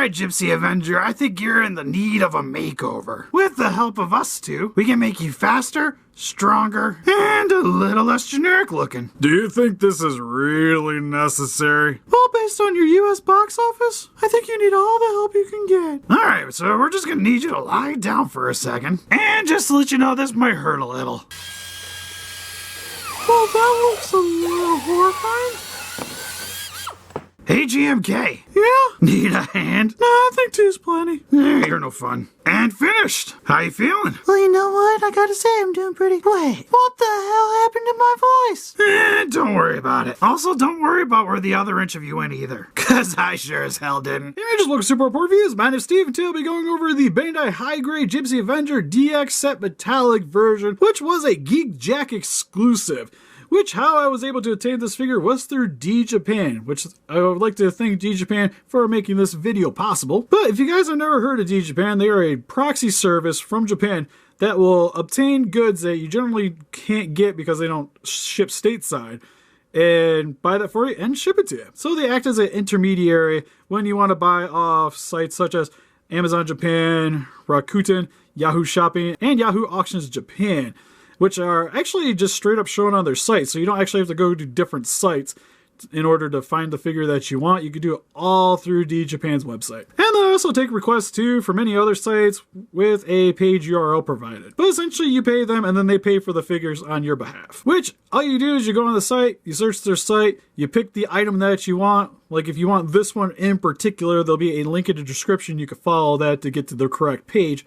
Alright, Gipsy Avenger, I think you're in the need of a makeover. With the help of us two, we can make you faster, stronger, and a little less generic looking. Do you think this is really necessary? Well, based on your US box office, I think you need all the help you can get. Alright, so we're just gonna need you to lie down for a second. And just to let you know, this might hurt a little. Well, that looks a little horrifying. Hey, GMK. Yeah? Need a hand? No, I think two's plenty. You're no fun. And finished. How you feeling? Well, you know what? I gotta say I'm doing pretty... Wait, what the hell happened to my voice? Don't worry about it. Also, don't worry about where the other inch of you went either. Cause I sure as hell didn't. Hey, just look super report reviews. My name's Steve, and today I'll be going over the Bandai high-grade Gipsy Avenger DX set metallic version, which was a Geek Jack exclusive. Which, how I was able to obtain this figure was through D-Japan, which I would like to thank D-Japan for making this video possible. But if you guys have never heard of D-Japan, they are a proxy service from Japan that will obtain goods that you generally can't get because they don't ship stateside, and buy that for you and ship it to you. So they act as an intermediary when you want to buy off sites such as Amazon Japan, Rakuten, Yahoo Shopping, and Yahoo Auctions Japan, which are actually just straight up shown on their site. So you don't actually have to go to different sites in order to find the figure that you want. You can do it all through D-Japan's website. And they also take requests too from many other sites with a page URL provided. But essentially you pay them and then they pay for the figures on your behalf. Which all you do is you go on the site, you search their site, you pick the item that you want. Like if you want this one in particular, there'll be a link in the description. You can follow that to get to the correct page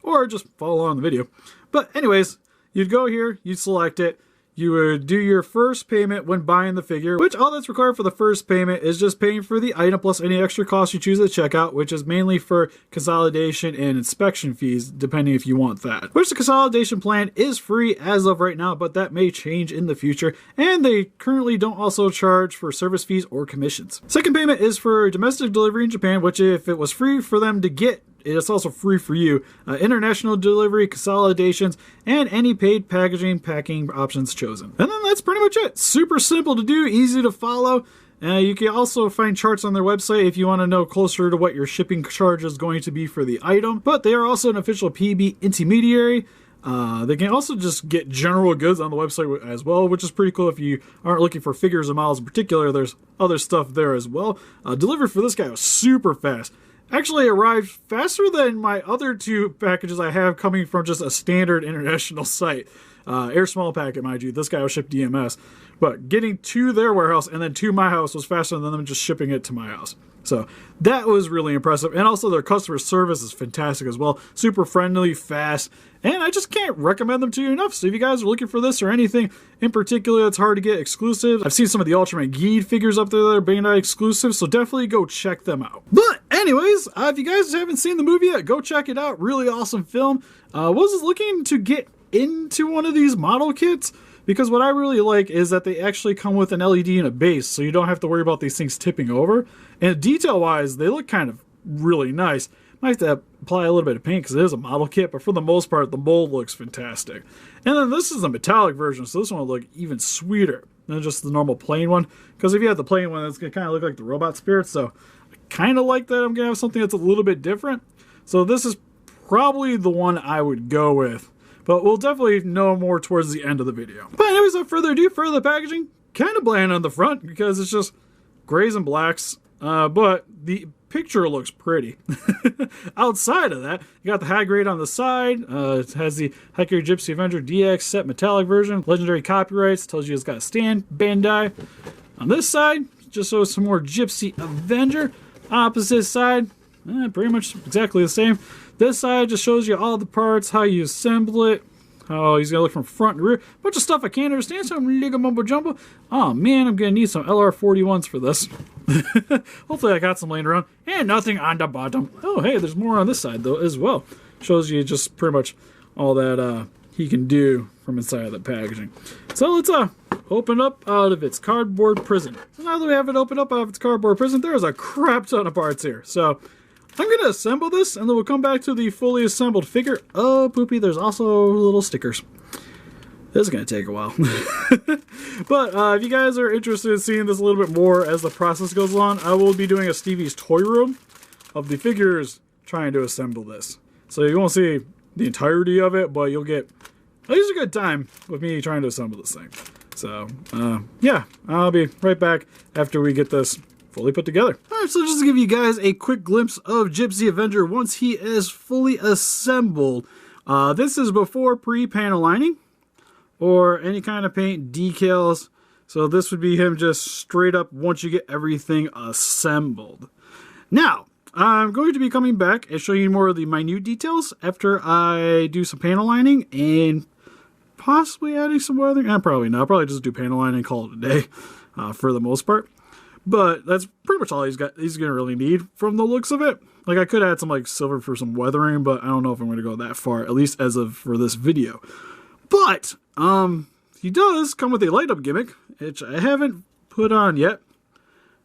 or just follow on the video. But anyways, you'd go here, you'd select it, you would do your first payment when buying the figure, which all that's required for the first payment is just paying for the item plus any extra costs you choose at checkout, which is mainly for consolidation and inspection fees, depending if you want that. Which the consolidation plan is free as of right now, but that may change in the future, and they currently don't also charge for service fees or commissions. Second payment is for domestic delivery in Japan, which if it was free for them to get, it's also free for you. International delivery, consolidations, and any paid packing options chosen. And then that's pretty much it. Super simple to do, easy to follow. You can also find charts on their website if you want to know closer to what your shipping charge is going to be for the item. But they are also an official PB intermediary. They can also just get general goods on the website as well, which is pretty cool if you aren't looking for figures or models in particular. There's other stuff there as well. Delivery for this guy was super fast. Actually arrived faster than my other two packages I have coming from just a standard international site. Air small packet, mind you. This guy was shipped DMS. But getting to their warehouse and then to my house was faster than them just shipping it to my house. So that was really impressive. And also their customer service is fantastic as well. Super friendly, fast. And I just can't recommend them to you enough. So if you guys are looking for this or anything in particular that's hard to get exclusive, I've seen some of the Ultraman Geed figures up there that are Bandai exclusive, so definitely go check them out. But anyways, if you guys haven't seen the movie yet, go check it out. Really awesome film. Was looking to get into one of these model kits, because what I really like is that they actually come with an LED and a base, so you don't have to worry about these things tipping over. And detail-wise, they look kind of really nice. Might have to apply a little bit of paint because it is a model kit, but for the most part, the mold looks fantastic. And then this is the metallic version, so this one will look even sweeter than just the normal plain one. Because if you have the plain one, it's going to kind of look like the robot spirit, so I kind of like that I'm going to have something that's a little bit different. So this is probably the one I would go with. But we'll definitely know more towards the end of the video. But anyways, without further ado, for the packaging, kind of bland on the front because it's just grays and blacks. But the picture looks pretty. Outside of that, you got the high grade on the side. It has the high grade Gipsy Avenger DX set metallic version. Legendary copyrights. Tells you it's got a stand. Bandai. On this side, just shows some more Gipsy Avenger. Opposite side, pretty much exactly the same. This side just shows you all the parts, how you assemble it, how he's going to look from front and rear. Bunch of stuff I can't understand, so I'm legal mumbo jumbo. Oh man, I'm going to need some LR41s for this. Hopefully I got some laying around. And nothing on the bottom. Oh hey, there's more on this side though as well. Shows you just pretty much all that he can do from inside of the packaging. So let's open up out of its cardboard prison. So now that we have it opened up out of its cardboard prison, there's a crap ton of parts here. So I'm going to assemble this, and then we'll come back to the fully assembled figure. Oh, poopy, there's also little stickers. This is going to take a while. But if you guys are interested in seeing this a little bit more as the process goes along, I will be doing a Stevie's Toy Room of the figures trying to assemble this. So you won't see the entirety of it, but you'll get at least a good time with me trying to assemble this thing. So, yeah, I'll be right back after we get this fully put together. Alright, so just to give you guys a quick glimpse of Gipsy Avenger once he is fully assembled. This is before pre-panel lining or any kind of paint decals. So this would be him just straight up once you get everything assembled. Now, I'm going to be coming back and showing you more of the minute details after I do some panel lining and possibly adding some weathering. Probably not. I'll probably just do panel lining and call it a day for the most part. But that's pretty much all he's going to really need from the looks of it. Like, I could add some like silver for some weathering, but I don't know if I'm going to go that far, at least as of for this video. But he does come with a light up gimmick, which I haven't put on yet.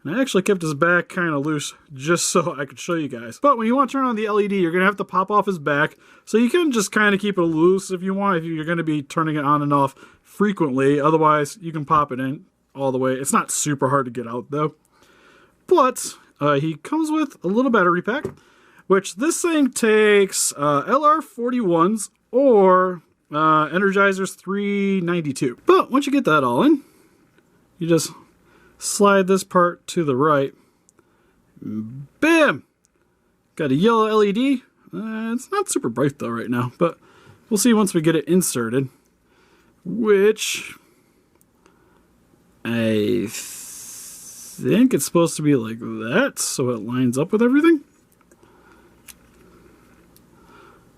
And I actually kept his back kind of loose just so I could show you guys. But when you want to turn on the LED, you're going to have to pop off his back. So you can just kind of keep it loose if you want, if you're going to be turning it on and off frequently. Otherwise, you can pop it in all the way. It's not super hard to get out though. But he comes with a little battery pack, which this thing takes LR41s or Energizer's 392. But once you get that all in, you just slide this part to the right. Bam! Got a yellow LED. It's not super bright though right now, but we'll see once we get it inserted. Which I think it's supposed to be like that, so it lines up with everything.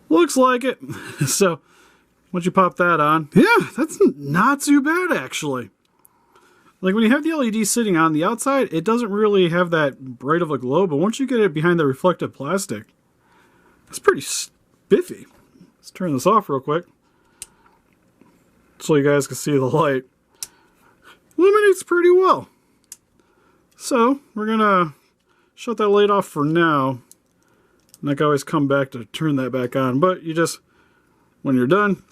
Looks like it. So once you pop that on, yeah, that's not too bad actually. Like when you have the LED sitting on the outside, it doesn't really have that bright of a glow, but once you get it behind the reflective plastic, it's pretty spiffy. Let's turn this off real quick so you guys can see the light. Illuminates pretty well. So we're gonna shut that light off for now. And I can always come back to turn that back on, but you just, when you're done,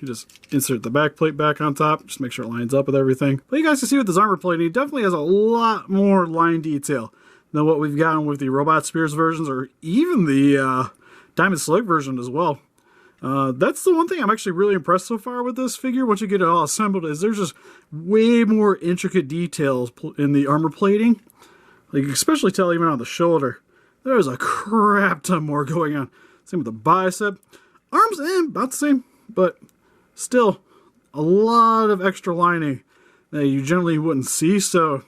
you just insert the back plate back on top. Just make sure it lines up with everything. But you guys can see with this armor plating, it definitely has a lot more line detail than what we've gotten with the Robot Spears versions or even the Diamond Slug version as well. That's the one thing I'm actually really impressed so far with this figure. Once you get it all assembled, is there's just way more intricate details in the armor plating. Like, you can especially tell even on the shoulder. There's a crap ton more going on. Same with the bicep. Arms, about the same, but still a lot of extra lining that you generally wouldn't see. So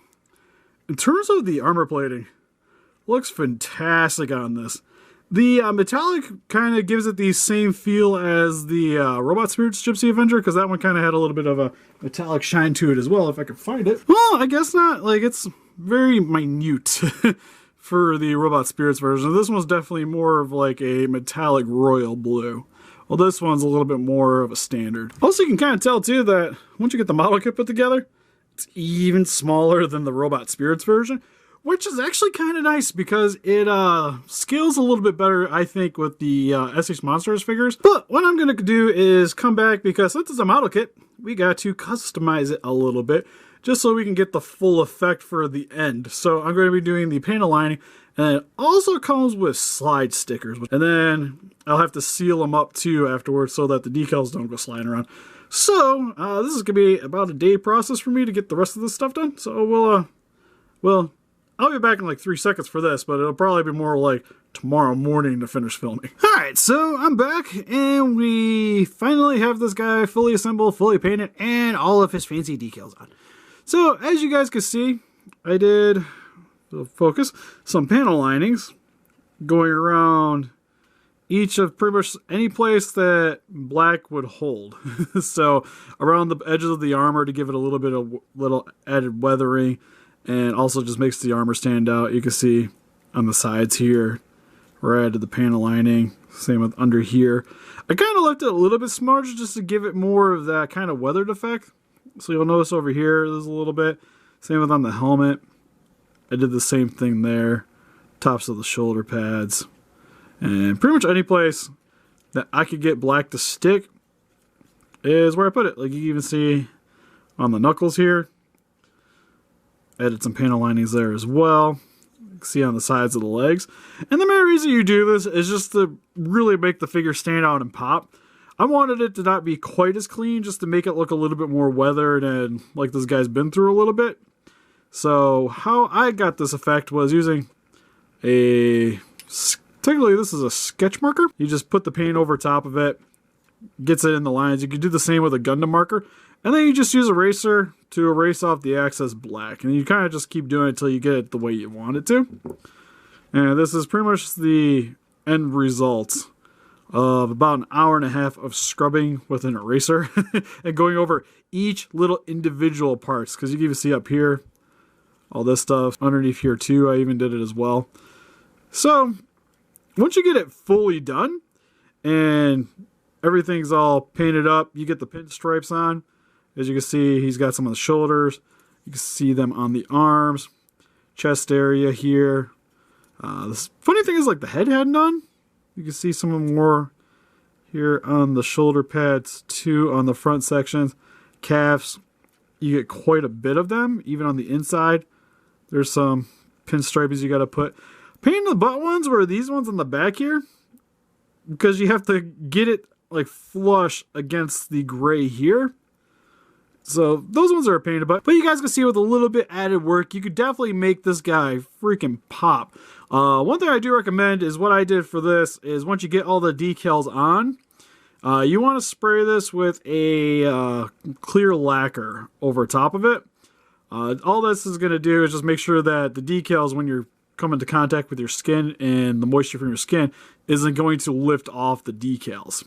in terms of the armor plating, looks fantastic on this. The metallic kind of gives it the same feel as the Robot Spirits Gipsy Avenger, because that one kind of had a little bit of a metallic shine to it as well, if I could find it. Well, I guess not. Like, it's very minute for the Robot Spirits version. This one's definitely more of like a metallic royal blue. Well, this one's a little bit more of a standard. Also, you can kind of tell too that once you get the model kit put together, it's even smaller than the Robot Spirits version, which is actually kind of nice because it scales a little bit better, I think, with the SH Monsters figures. But what I'm going to do is come back, because since it's a model kit, we got to customize it a little bit just so we can get the full effect for the end. So I'm going to be doing the panel lining, and it also comes with slide stickers. And then I'll have to seal them up too afterwards so that the decals don't go sliding around. So this is going to be about a day process for me to get the rest of this stuff done. So well, I'll be back in like 3 seconds for this, but it'll probably be more like tomorrow morning to finish filming. Alright, so I'm back, and we finally have this guy fully assembled, fully painted, and all of his fancy decals on. So, as you guys can see, I did, focus, some panel linings going around each of pretty much any place that black would hold. So, around the edges of the armor to give it a little bit of little added weathering, and also just makes the armor stand out. You can see on the sides here where I added the panel lining. Same with under here. I kind of left it a little bit smudged just to give it more of that kind of weathered effect. So you'll notice over here there's a little bit. Same with on the helmet. I did the same thing there. Tops of the shoulder pads. And pretty much any place that I could get black to stick is where I put it. Like you can even see on the knuckles here. Added some panel linings there as well. see on the sides of the legs. And the main reason you do this is just to really make the figure stand out and pop. I wanted it to not be quite as clean, just to make it look a little bit more weathered and like this guy's been through a little bit. So how I got this effect was using technically this is a sketch marker. You just put the paint over top of it, gets it in the lines. You can do the same with a Gundam marker. And then you just use a eraser to erase off the excess black. And you kind of just keep doing it until you get it the way you want it to. And this is pretty much the end result of about an hour and a half of scrubbing with an eraser and going over each little individual parts. Because you can even see up here, all this stuff. Underneath here too, I even did it as well. So, once you get it fully done and everything's all painted up, you get the pinstripes on. As you can see, he's got some on the shoulders. You can see them on the arms, chest area here. The funny thing is, like, the head had none. You can see some more here on the shoulder pads, too, on the front sections. Calves, you get quite a bit of them, even on the inside. There's some pinstripes you got to put. Painting the butt ones were these ones on the back here, because you have to get it, like, flush against the gray here. So those ones are a pain in the butt. But you guys can see with a little bit added work, you could definitely make this guy freaking pop. One thing I do recommend is what I did for this is once you get all the decals on, you want to spray this with a clear lacquer over top of it. All this is going to do is just make sure that the decals, when you're coming into contact with your skin and the moisture from your skin, isn't going to lift off the decals.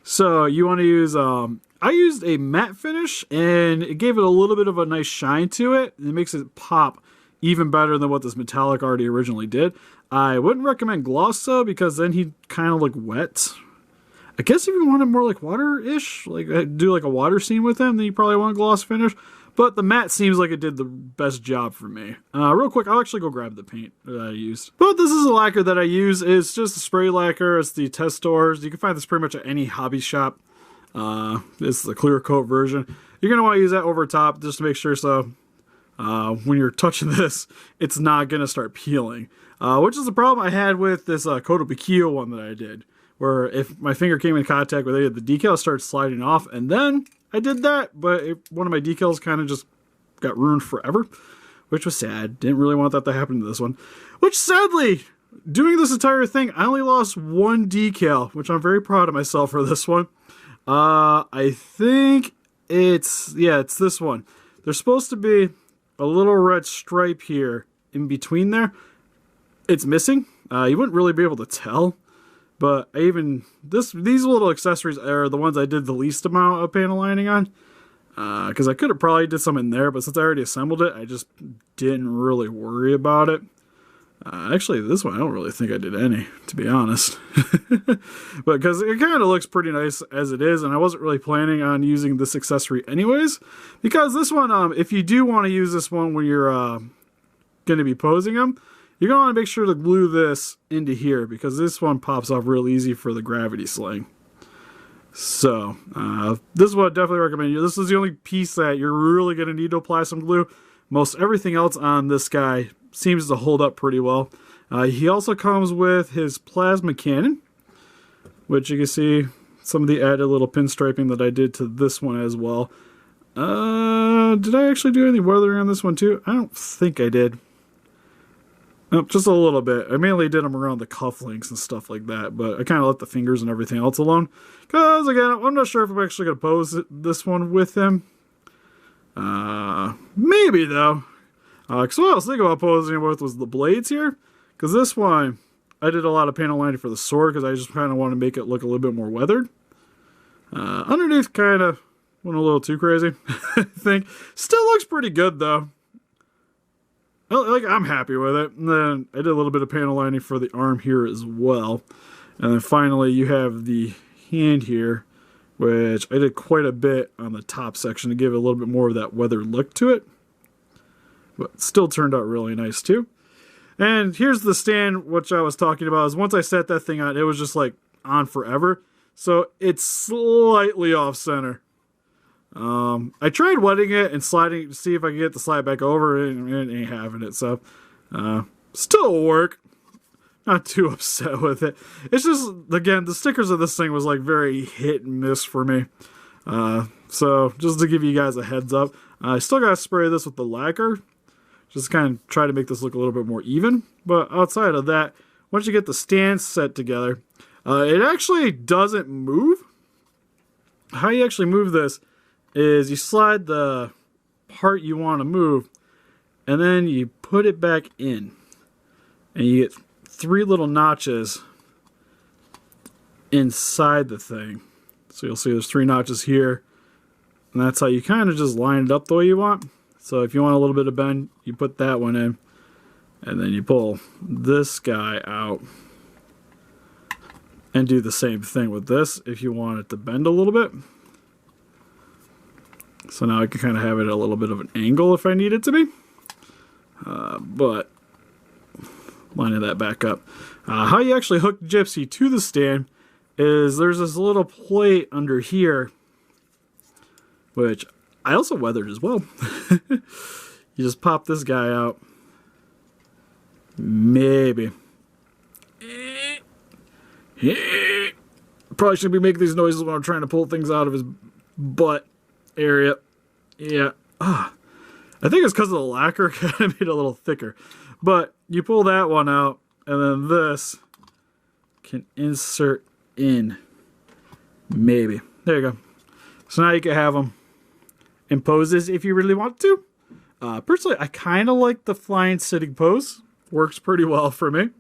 So you want to use, I used a matte finish and it gave it a little bit of a nice shine to it. And it makes it pop even better than what this metallic already originally did. I wouldn't recommend gloss though, because then he'd kind of look wet. I guess if you wanted more like water-ish, like do like a water scene with him, then you probably want a gloss finish. But the matte seems like it did the best job for me. Real quick, I'll actually go grab the paint that I used. But this is a lacquer that I use. It's just a spray lacquer. It's the test stores. You can find this pretty much at any hobby shop. It's the clear coat version. You're going to want to use that over top just to make sure so when you're touching this, it's not going to start peeling. Which is the problem I had with this Kotobukiyo one that I did. Where if my finger came in contact with any of the decals, started sliding off, and then I did that, but one of my decals kind of just got ruined forever, which was sad. Didn't really want that to happen to this one. Which, sadly, doing this entire thing, I only lost one decal, which I'm very proud of myself for this one. I think it's this one. There's supposed to be a little red stripe here in between there. It's missing. You wouldn't really be able to tell. But these little accessories are the ones I did the least amount of panel lining on. Because I could have probably did some in there, but since I already assembled it, I just didn't really worry about it. Actually, this one I don't really think I did any, to be honest. But because it kind of looks pretty nice as it is, and I wasn't really planning on using this accessory anyways. Because this one, if you do want to use this one when you're going to be posing them, you're going to want to make sure to glue this into here, because this one pops off real easy for the gravity sling. So, this is what I definitely recommend you. This is the only piece that you're really going to need to apply some glue. Most everything else on this guy seems to hold up pretty well. He also comes with his plasma cannon, which you can see some of the added little pinstriping that I did to this one as well. Did I actually do any weathering on this one too? I don't think I did. Nope, just a little bit. I mainly did them around the cufflinks and stuff like that, but I kind of let the fingers and everything else alone. Because, again, I'm not sure if I'm actually going to pose this one with him. Maybe, though. Because what I was thinking about posing him with was the blades here. Because this one, I did a lot of panel lining for the sword, because I just kind of want to make it look a little bit more weathered. Underneath kind of went a little too crazy, I think. Still looks pretty good, though. Like, I'm happy with it. And then I did a little bit of panel lining for the arm here as well. And then finally you have the hand here, which I did quite a bit on the top section to give it a little bit more of that weathered look to it. But still turned out really nice too. And here's the stand, which I was talking about, is once I set that thing on, it was just like on forever. So it's slightly off center. I tried wetting it and sliding to see if I could get the slide back over, and it ain't having it. So, Still work. Not too upset with it. It's just, again, the stickers of this thing was like very hit and miss for me. So just to give you guys a heads up, I still gotta spray this with the lacquer. Just kind of try to make this look a little bit more even. But outside of that, once you get the stand set together, it actually doesn't move. How you actually move this is you slide the part you want to move, and then you put it back in. And you get 3 little notches inside the thing. So you'll see there's 3 notches here. And that's how you kind of just line it up the way you want. So if you want a little bit of bend, you put that one in. And then you pull this guy out. And do the same thing with this if you want it to bend a little bit. So now I can kind of have it at a little bit of an angle if I need it to be. But lining that back up. How you actually hook Gypsy to the stand is there's this little plate under here, which I also weathered as well. You just pop this guy out. Maybe. Probably shouldn't be making these noises when I'm trying to pull things out of his butt area. Yeah. I think it's because of the lacquer. Kind of made it a little thicker. But you pull that one out, and then this can insert in. Maybe. There you go. So now you can have them in poses if you really want to. Personally, I kind of like the flying sitting pose. Works pretty well for me.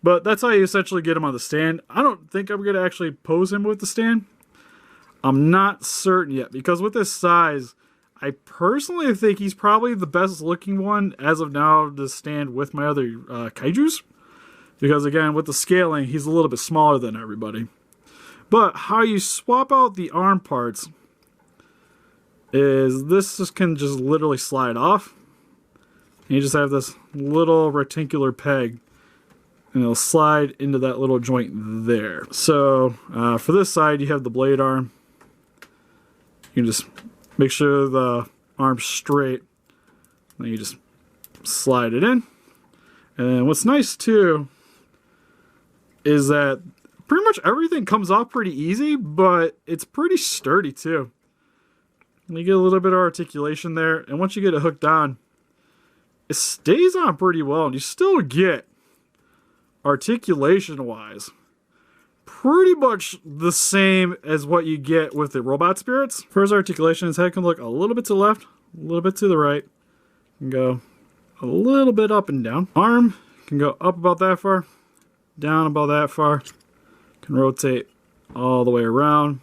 But that's how you essentially get him on the stand. I don't think I'm going to actually pose him with the stand. I'm not certain yet, because with this size, I personally think he's probably the best looking one as of now to stand with my other kaijus. Because again, with the scaling, he's a little bit smaller than everybody. But how you swap out the arm parts is this just can just literally slide off. And you just have this little reticular peg, and it'll slide into that little joint there. So for this side, you have the blade arm. You can just make sure the arm's straight. Then you just slide it in. And what's nice too is that pretty much everything comes off pretty easy, but it's pretty sturdy too. You get a little bit of articulation there, and once you get it hooked on, it stays on pretty well, and you still get articulation-wise pretty much the same as what you get with the robot spirits. For his articulation, his head can look a little bit to the left, a little bit to the right, and go a little bit up and down. Arm can go up about that far, down about that far, can rotate all the way around.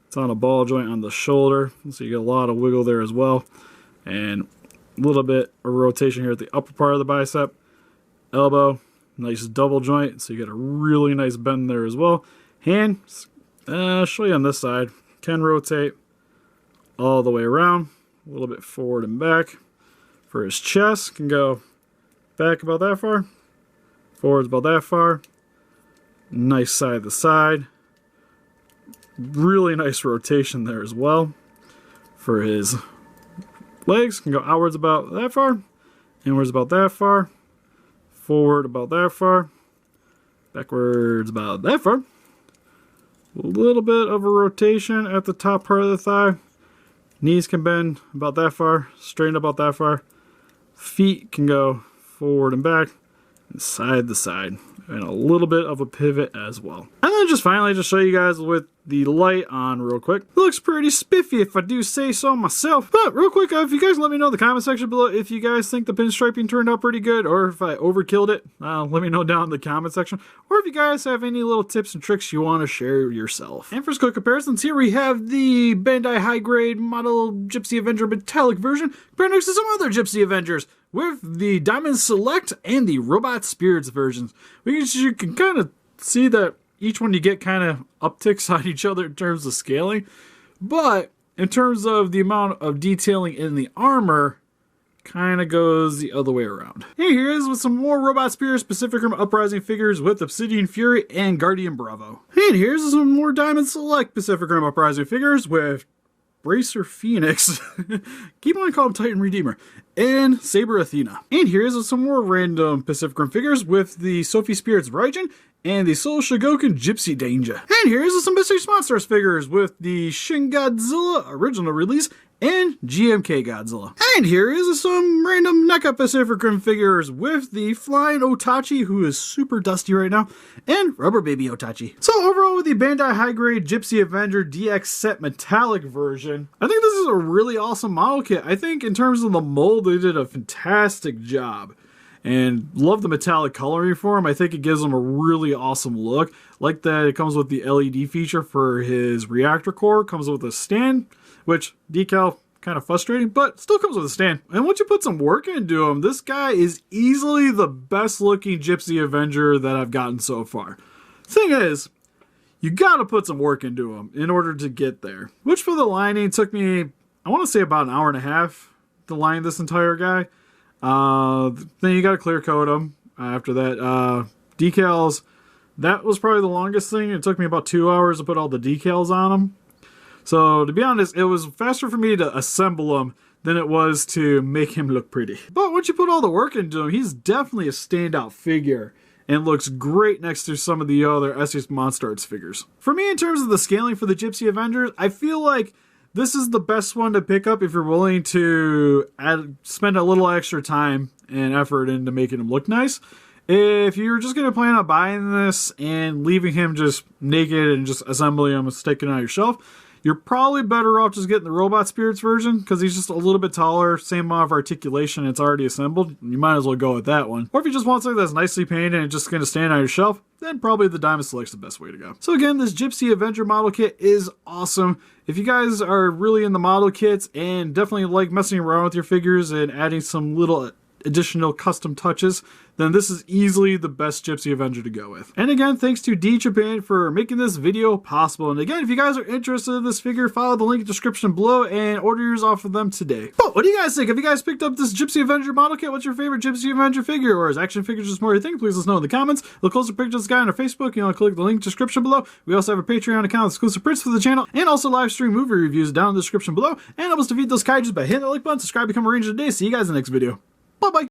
It's on a ball joint on the shoulder, so you get a lot of wiggle there as well. And a little bit of rotation here at the upper part of the bicep. Elbow, nice double joint, so you get a really nice bend there as well. Hand, I'll show you on this side, can rotate all the way around, a little bit forward and back. For his chest, can go back about that far, forwards about that far. Nice side to side. Really nice rotation there as well. For his legs, can go outwards about that far, inwards about that far, forward about that far, backwards about that far. A little bit of a rotation at the top part of the thigh. Knees can bend about that far, straighten about that far. Feet can go forward and back, and side to side, and a little bit of a pivot as well. And then just finally, just show you guys with the light on real quick. Looks pretty spiffy if I do say so myself. But real quick, if you guys let me know in the comment section below if you guys think the pinstriping turned out pretty good, or if I overkilled it, let me know down in the comment section. Or if you guys have any little tips and tricks you want to share yourself. And for quick comparisons, here we have the Bandai high grade model Gipsy Avenger metallic version compared next to some other Gipsy Avengers with the Diamond Select and the Robot Spirits versions. You can kind of see that each one you get kind of upticks on each other in terms of scaling, but in terms of the amount of detailing in the armor, kind of goes the other way around. Hey, here is with some more Robot Spirit specific from Uprising figures with Obsidian Fury and Guardian Bravo. And here's some more Diamond Select Pacific Rim Uprising figures with Bracer Phoenix, keep on calling him Titan Redeemer, and Saber Athena. And here's some more random Pacific Rim figures with the Sophie Spirits Raijin and the Soul Shogoken Gipsy Avenger. And here's some Mystery Monsters figures with the Shin Godzilla original release and GMK Godzilla. And here is some random NECA Pacific Rim figures with the Flying Otachi, who is super dusty right now, and Rubber Baby Otachi. So overall, with the Bandai High Grade Gipsy Avenger DX set metallic version, I think this is a really awesome model kit. I think in terms of the mold, they did a fantastic job. And love the metallic coloring for him. I think it gives him a really awesome look. Like that it comes with the LED feature for his reactor core. Comes with a stand, which decal, kind of frustrating, but still comes with a stand. And once you put some work into him, this guy is easily the best looking Gipsy Avenger that I've gotten so far. Thing is, you gotta put some work into him in order to get there. Which for the lining took me, I want to say about an hour and a half to line this entire guy. Then you gotta clear coat them. After that, decals, that was probably the longest thing. It took me about 2 hours to put all the decals on them. So to be honest, it was faster for me to assemble him than it was to make him look pretty. But once you put all the work into him, he's definitely a standout figure and looks great next to some of the other SH Monstars figures. For me, in terms of the scaling for the Gipsy Avengers, I feel like this is the best one to pick up if you're willing to spend a little extra time and effort into making him look nice. If you're just going to plan on buying this and leaving him just naked and just assembling him and sticking it on your shelf, you're probably better off just getting the Robot Spirits version because he's just a little bit taller, same amount of articulation, it's already assembled. You might as well go with that one. Or if you just want something that's nicely painted and just going to stand on your shelf, then probably the Diamond Select's the best way to go. So again, this Gipsy Avenger model kit is awesome. If you guys are really in the model kits and definitely like messing around with your figures and adding some little additional custom touches, then this is easily the best Gipsy Avenger to go with. And again, thanks to D Japan for making this video possible. And again, if you guys are interested in this figure, follow the link in the description below and order yours off of them today. But what do you guys think? Have you guys picked up this Gipsy Avenger model kit? What's your favorite Gipsy Avenger figure? Or is action figures just more your thing? Please let us know in the comments. Look closer picture of this guy on our Facebook. You want to click the link in the description below. We also have a Patreon account with exclusive prints for the channel and also live stream movie reviews down in the description below. And help us defeat those kaijus by hitting the like button, subscribe, become a ranger today. See you guys in the next video. Bye-bye.